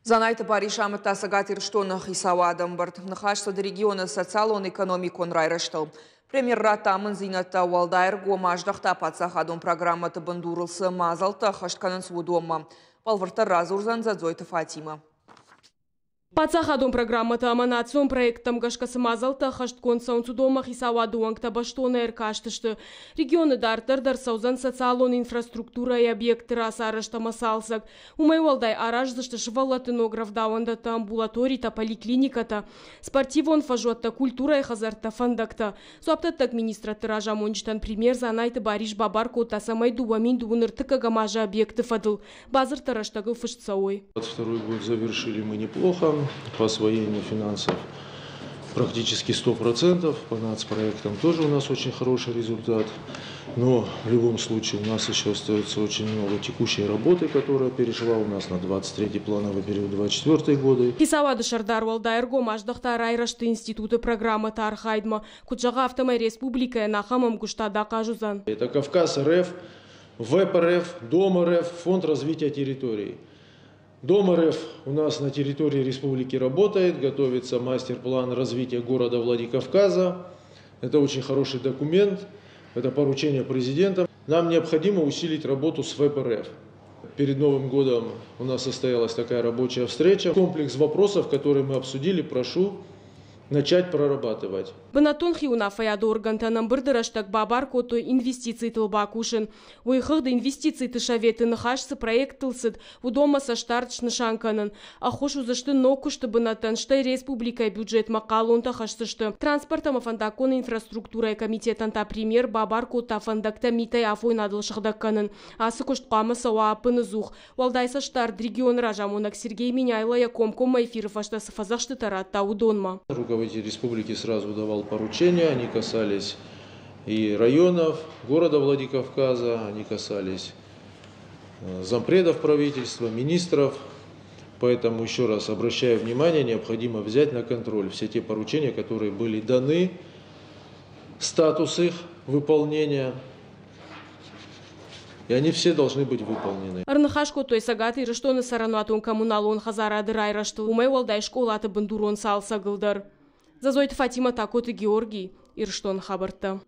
Занайты Паришамы тасагатир штона хисава адамбард. Нахашсады региона социалон экономикон райраштыл. Премьер ратамын зинатта уалдайр гомаждахта патсахадон программаты бандурылсы мазалта хаштканын свудома. Палварта разурзан задзойты Фатима. Пацахадон программата аманацион проектом гашкасы мазалта хашткон саунцудома хисаваду ангта баштона эркаштышты. Регионы дартырдар саузан социалон инфраструктура и объекты расарышта масалсак. Умайвалдай араждышты швалатынограф давандата амбулаторита поликлиниката. Спортивон фажуатта культура и хазарта фандакта. Суаптат администратора жамончтан пример занайты Бариш Бабарко тасамай дуамин дууныртыка гамажа объекты фадыл. Базар тараштагы фыштсауой. 22 год завершили мы неплохо. По освоению финансов практически 100%. По нацпроектам тоже у нас очень хороший результат. Но в любом случае у нас еще остается очень много текущей работы, которая перешла у нас на 23-й плановый период, 24-й годы. Хисавады Шардар Валдайрго Маждахта Райрашты институты программы Тархайдма. Куджага автомай республика Нахамам Гуштада Кажузан. Это Кавказ РФ, ВЭП РФ, Дом РФ, Фонд развития территорий. Дом РФ у нас на территории республики работает, готовится мастер-план развития города Владикавказа. Это очень хороший документ, это поручение президента. Нам необходимо усилить работу с ВЭП РФ. Перед Новым годом у нас состоялась такая рабочая встреча. Комплекс вопросов, которые мы обсудили, прошу начать прорабатывать. Банатон хиуна фаяды органтанам бырдыраштак бабар кото инвестиций тылбакушин. Уйхыгда инвестиций тышаветы нахашсы проект тылсыд, удома со штартшны шанканын. Ахошу зашты нокушты банатан, штай республика бюджет макалон тахашсышты. Транспортама фандакон инфраструктура комитетанта премьер бабар кота фандакта митай афой надылшыхдакканын. Асы куштқамы сауа апыны зух. Валдайса штарт регион ражамонак Сергей Миняйлая комкома эфиров аштасы фазашты таратта удонма. Руководитель республики сразу давал поручения, они касались и районов, города Владикавказа, они касались зампредов правительства, министров. Поэтому еще раз обращаю внимание, необходимо взять на контроль все те поручения, которые были даны, статус их выполнения. И они все должны быть выполнены. Арнахашко той сагаты рештоны сарануатун коммуналон хазарады райраштыл. Умай валдай школаты бандурон салса гылдар. Зазойты Фатима Такоты Георгий Ирштон хабарта.